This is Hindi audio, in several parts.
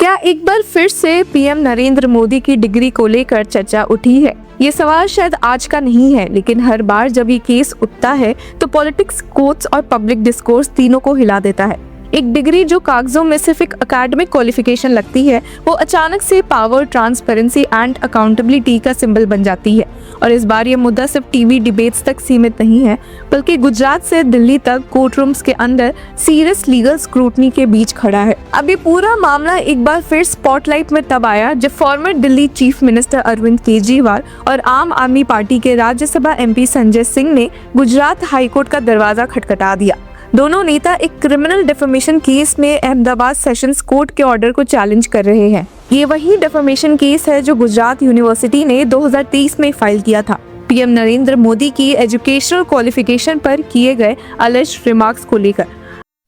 क्या एक बार फिर से पीएम नरेंद्र मोदी की डिग्री को लेकर चर्चा उठी है? ये सवाल शायद आज का नहीं है, लेकिन हर बार जब ये केस उठता है तो पॉलिटिक्स, कोर्ट्स और पब्लिक डिस्कोर्स तीनों को हिला देता है। एक डिग्री जो कागजों में सिर्फ एक एकेडमिक क्वालिफिकेशन लगती है, वो अचानक से पावर, ट्रांसपेरेंसी एंड अकाउंटेबिलिटी का सिंबल बन जाती है। और इस बार ये मुद्दा सिर्फ टीवी डिबेट्स तक सीमित नहीं है, बल्कि गुजरात से दिल्ली तक कोर्ट रूम्स के अंदर सीरियस लीगल स्क्रूटनी के बीच खड़ा है। अब ये पूरा मामला एक बार फिर स्पॉटलाइट में तब आया जब former Delhi chief minister Arvind Kejriwal और आम आदमी पार्टी के राज्यसभा एमपी संजय सिंह ने गुजरात हाईकोर्ट का दरवाजा खटखटा दिया। दोनों नेता एक क्रिमिनल डिफेमेशन केस में अहमदाबाद सेशंस कोर्ट के ऑर्डर को चैलेंज कर रहे हैं। ये वही डिफेमेशन केस है जो गुजरात यूनिवर्सिटी ने 2023 में फाइल किया था, पीएम नरेंद्र मोदी की एजुकेशनल क्वालिफिकेशन पर किए गए अलेज्ड रिमार्क्स को लेकर।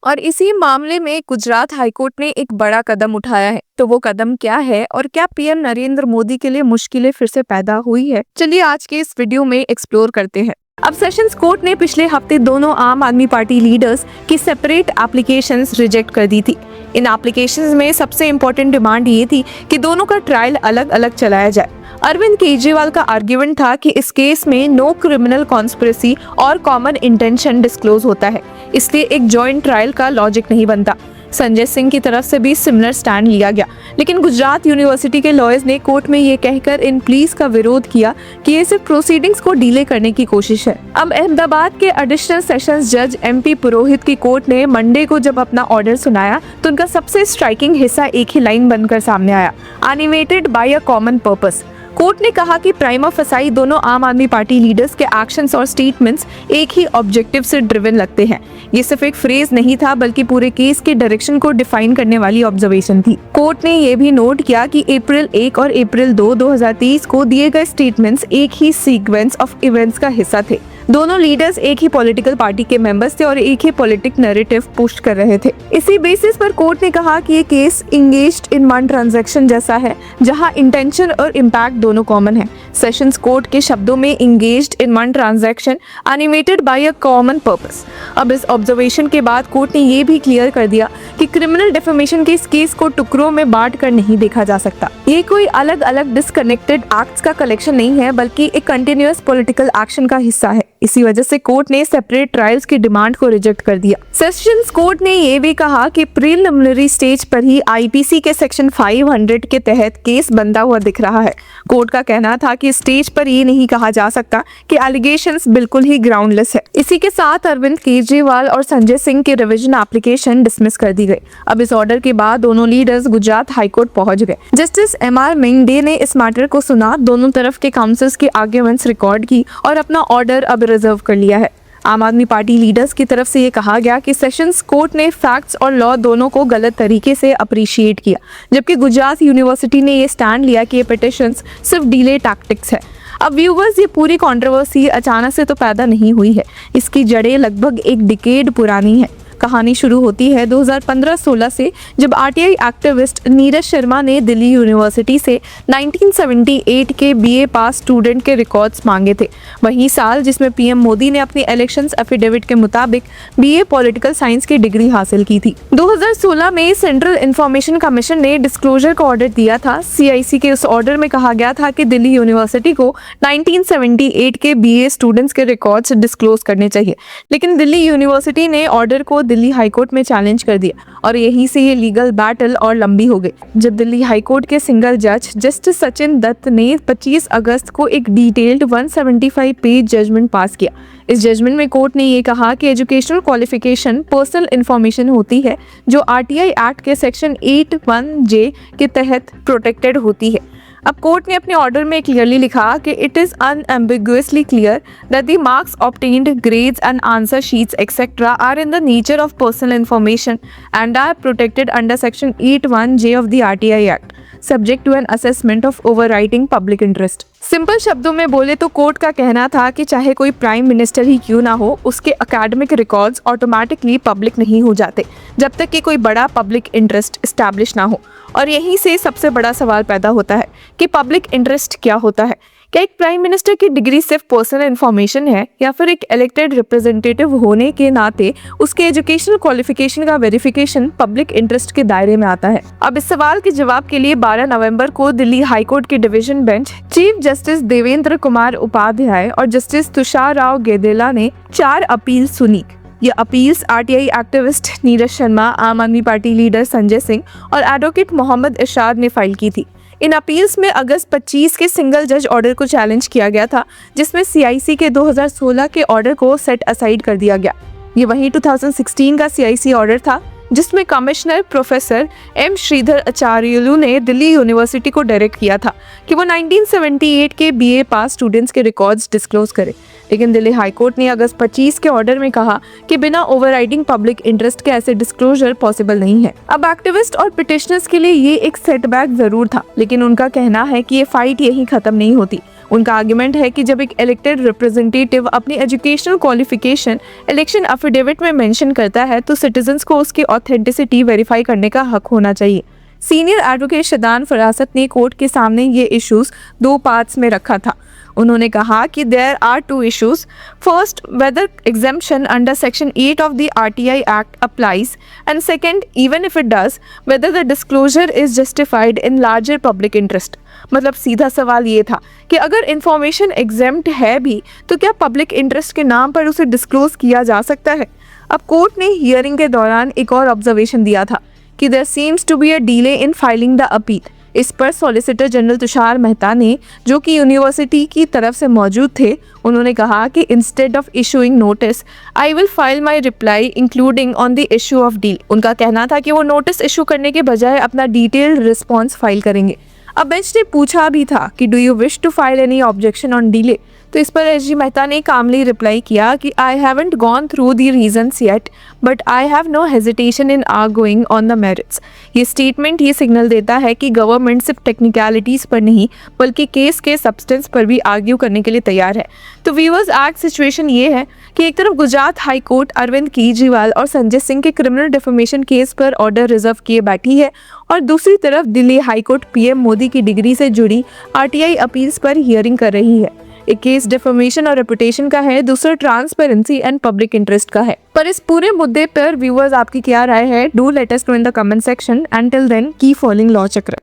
और इसी मामले में गुजरात हाईकोर्ट ने एक बड़ा कदम उठाया है। तो वो कदम क्या है और क्या पीएम नरेंद्र मोदी के लिए मुश्किलें फिर से पैदा हुई है? चलिए आज के इस वीडियो में एक्सप्लोर करते हैं। अब सेशंस कोर्ट ने पिछले हफ्ते दोनों आम आदमी पार्टी लीडर्स की सेपरेट एप्लीकेशंस रिजेक्ट कर दी थी। इन एप्लीकेशंस में सबसे इम्पोर्टेंट डिमांड ये थी कि दोनों का ट्रायल अलग अलग चलाया जाए। अरविंद केजरीवाल का आर्ग्यूमेंट था कि इस केस में नो क्रिमिनल कॉन्स्पिरेसी और कॉमन इंटेंशन डिस्क्लोज होता है, इसलिए एक जॉइंट ट्रायल का लॉजिक नहीं बनता। संजय सिंह की तरफ से भी सिमिलर स्टैंड लिया गया, लेकिन गुजरात यूनिवर्सिटी के लॉयर्स ने कोर्ट में ये कहकर इन प्लीज का विरोध किया कि ये सिर्फ प्रोसीडिंग्स को डिले करने की कोशिश है। अब अहमदाबाद के एडिशनल सेशंस जज एमपी पुरोहित की कोर्ट ने मंडे को जब अपना ऑर्डर सुनाया तो उनका सबसे स्ट्राइकिंग हिस्सा एक ही लाइन बनकर सामने आया, animated by a common purpose. Court ने कहा कि प्राइमा फसाई दोनों आम आदमी पार्टी लीडर्स के एक्शंस और स्टेटमेंट्स एक ही ऑब्जेक्टिव से ड्रिवन लगते हैं। ये सिर्फ एक फ्रेज नहीं था, बल्कि पूरे केस के डायरेक्शन को डिफाइन करने वाली ऑब्जर्वेशन थी। कोर्ट ने ये भी नोट किया कि अप्रैल 1 और अप्रैल 2, 2023 को दिए गए स्टेटमेंट्स एक ही सीक्वेंस ऑफ इवेंट्स का हिस्सा थे। दोनों लीडर्स एक ही पॉलिटिकल पार्टी के मेंबर्स थे और एक ही पॉलिटिक नैरेटिव पुश कर रहे थे। इसी बेसिस पर कोर्ट ने कहा कि ये case engaged in one transaction जैसा है, जहां इंटेंशन और इम्पैक्ट दोनों कॉमन है। सेशंस कोर्ट के शब्दों में engaged in one transaction animated by a common purpose. अब इस ऑब्जर्वेशन के बाद कोर्ट ने ये भी क्लियर कर दिया कि क्रिमिनल डिफेमेशन के इस केस को टुकड़ों में बांट कर नहीं देखा जा सकता। ये कोई अलग अलग डिस्कनेक्टेड एक्ट्स का कलेक्शन नहीं है, बल्कि एक कंटिन्यूअस पॉलिटिकल एक्शन का हिस्सा है। इसी वजह से कोर्ट ने सेपरेट ट्रायल्स की डिमांड को रिजेक्ट कर दिया। सेशंस कोर्ट ने ये भी कहा कि प्रीलिमिनरी स्टेज पर ही आईपीसी के सेक्शन 500 के तहत केस बनता हुआ दिख रहा है। कोर्ट का कहना था कि स्टेज पर ये नहीं कहा जा सकता कि एलिगेशंस बिल्कुल ही ग्राउंडलेस है। इसी के साथ अरविंद केजरीवाल और संजय सिंह की रिवीजन एप्लीकेशन डिसमिस कर दी गई। अब इस ऑर्डर के बाद दोनों लीडर्स गुजरात हाईकोर्ट पहुंच गए। जस्टिस एमआर मेंगडे ने इस मैटर को सुना, दोनों तरफ के काउंसिल्स की आर्ग्यूमेंट्स रिकॉर्ड की और अपना ऑर्डर अब रिजर्व कर लिया है। आम आदमी पार्टी लीडर्स की तरफ से ये कहा गया कि सेशंस कोर्ट ने फैक्ट्स और लॉ दोनों को गलत तरीके से अप्रिशिएट किया, जबकि गुजरात यूनिवर्सिटी ने ये स्टैंड लिया कि ये पिटिशंस सिर्फ डिले टैक्टिक्स है। अब व्यूवर्स, ये पूरी कंट्रोवर्सी अचानक से तो पैदा नहीं हुई है, इसकी जड़ें लगभग एक डिकेड पुरानी है। कहानी शुरू होती है 2015-16 से, जब आरटीआई एक्टिविस्ट नीरज शर्मा ने दिल्ली यूनिवर्सिटी से 1978 के बीए पास स्टूडेंट के रिकॉर्ड्स मांगे थे। वही साल जिसमें पीएम मोदी ने अपनी इलेक्शंस एफिडेविट के मुताबिक बीए पॉलिटिकल साइंस की डिग्री हासिल की थी। 2016 में सेंट्रल इंफॉर्मेशन कमीशन ने डिस्क्लोजर का ऑर्डर दिया था। सीआईसी के उस ऑर्डर में कहा गया था कि दिल्ली यूनिवर्सिटी को 1978 के बीए स्टूडेंट्स के रिकॉर्ड्स डिस्क्लोज करने चाहिए, लेकिन दिल्ली यूनिवर्सिटी ने ऑर्डर को दिल्ली हाईकोर्ट में चैलेंज कर दिया और यहीं से ये लीगल बैटल और लंबी हो गई, जब दिल्ली हाईकोर्ट के सिंगल जज जस्टिस सचिन दत्त ने 25 अगस्त को एक डिटेल्ड 175 पेज जजमेंट पास किया। इस जजमेंट में कोर्ट ने ये कहा कि एजुकेशनल क्वालिफिकेशन पर्सनल इंफॉर्मेशन होती है जो आरटीआई एक्ट के सेक्शन 81J के तहत प्रोटेक्टेड होती है। अब कोर्ट ने अपने ऑर्डर में क्लियरली लिखा कि it is unambiguously clear that the marks obtained, grades and answer sheets etcetera are in the nature of personal information and are protected under section 81J of the RTI act, subject to an assessment of overriding public interest. Simple शब्दों में बोले तो कोर्ट का कहना था कि चाहे कोई प्राइम मिनिस्टर ही क्यों ना हो, उसके एकेडमिक रिकॉर्ड्स ऑटोमेटिकली पब्लिक नहीं हो जाते जब तक कि कोई बड़ा पब्लिक इंटरेस्ट एस्टैब्लिश ना हो। और यहीं से सबसे बड़ा सवाल पैदा होता है कि पब्लिक इंटरेस्ट क्या होता है। क्या एक प्राइम मिनिस्टर की डिग्री सिर्फ पर्सनल इन्फॉर्मेशन है या फिर एक इलेक्टेड रिप्रेजेंटेटिव होने के नाते उसके एजुकेशनल क्वालिफिकेशन का वेरिफिकेशन पब्लिक इंटरेस्ट के दायरे में आता है? अब इस सवाल के जवाब के लिए 12 नवंबर को दिल्ली हाईकोर्ट की division bench chief justice Devendra Kumar Upadhyay और जस्टिस तुषार राव गेदेला ने 4 अपील सुनी। ये appeals RTI activist Neeraj Sharma, आम आदमी पार्टी लीडर संजय सिंह और एडवोकेट मोहम्मद इरशाद ने फाइल की थी। इन अपील्स में अगस्त 25 के सिंगल जज ऑर्डर को चैलेंज किया गया था, जिसमें सीआईसी के 2016 के ऑर्डर को सेट असाइड कर दिया गया। ये वही 2016 का सीआईसी ऑर्डर था जिसमें commissioner professor M Sridhar Acharyulu ने दिल्ली यूनिवर्सिटी को डायरेक्ट किया था कि वो 1978 के बीए पास स्टूडेंट्स के रिकॉर्ड्स डिस्क्लोज करे। लेकिन दिल्ली हाईकोर्ट ने अगस्त 25 के ऑर्डर में कहा कि बिना ओवरराइडिंग पब्लिक इंटरेस्ट के ऐसे डिस्क्लोजर पॉसिबल नहीं है। अब एक्टिविस्ट और पिटिशनर्स के लिए ये एक सेटबैक जरूर था, लेकिन उनका कहना है कि ये फाइट यहीं खत्म नहीं होती। उनका आर्गुमेंट है कि जब एक इलेक्टेड रिप्रेजेंटेटिव अपनी एजुकेशनल क्वालिफिकेशन इलेक्शन एफिडेविट में मेंशन करता है तो सिटीजन्स को उसकी ऑथेंटिसिटी वेरीफाई करने का हक होना चाहिए। सीनियर एडवोकेट शदान फरासत ने कोर्ट के सामने ये इश्यूज 2 पार्ट्स में रखा था। उन्होंने कहा कि there are 2 issues. First, whether exemption under section 8 of the RTI act applies, and second, even if it does, whether the disclosure is justified in larger public interest. मतलब सीधा सवाल ये था कि अगर इंफॉर्मेशन एग्जेम्प्ट है भी तो क्या पब्लिक इंटरेस्ट के नाम पर उसे डिस्क्लोज किया जा सकता है? अब कोर्ट ने हियरिंग के दौरान एक और ऑब्जर्वेशन दिया था कि there seems to be a delay in filing the appeal. इस पर सॉलिसिटर जनरल तुषार मेहता ने, जो कि यूनिवर्सिटी की तरफ से मौजूद थे, उन्होंने कहा कि instead of issuing notice I will file my reply including on the issue of deal. उनका कहना था कि वो नोटिस इशू करने के बजाय अपना डिटेल्ड रिस्पॉन्स फाइल करेंगे। अब बेंच ने पूछा भी था कि do you wish to file any objection on delay, तो इस पर एसजी मेहता ने कामली रिप्लाई किया कि I haven't gone through the reasons yet but I have no hesitation in arguing on the merits. ये स्टेटमेंट ये सिग्नल देता है कि गवर्नमेंट सिर्फ टेक्निकलिटीज़ पर नहीं बल्कि केस के सब्सटेंस पर भी आर्ग्यू करने के लिए तैयार है। तो व्यूअर्स, आज सिचुएशन ये है कि एक तरफ गुजरात हाई कोर्ट अरविंद केजरीवाल और संजय सिंह के क्रिमिनल डिफेमेशन केस पर ऑर्डर रिजर्व किए बैठी है और दूसरी तरफ Delhi high court PM Modi की डिग्री से जुड़ी आरटीआई अपील्स पर हियरिंग कर रही है। एक केस डिफेमेशन और रेपुटेशन का है, दूसरा ट्रांसपेरेंसी एंड पब्लिक इंटरेस्ट का है। पर इस पूरे मुद्दे पर व्यूअर्स आपकी क्या राय है? Do let us know in the comment section. And till then keep following law चक्र।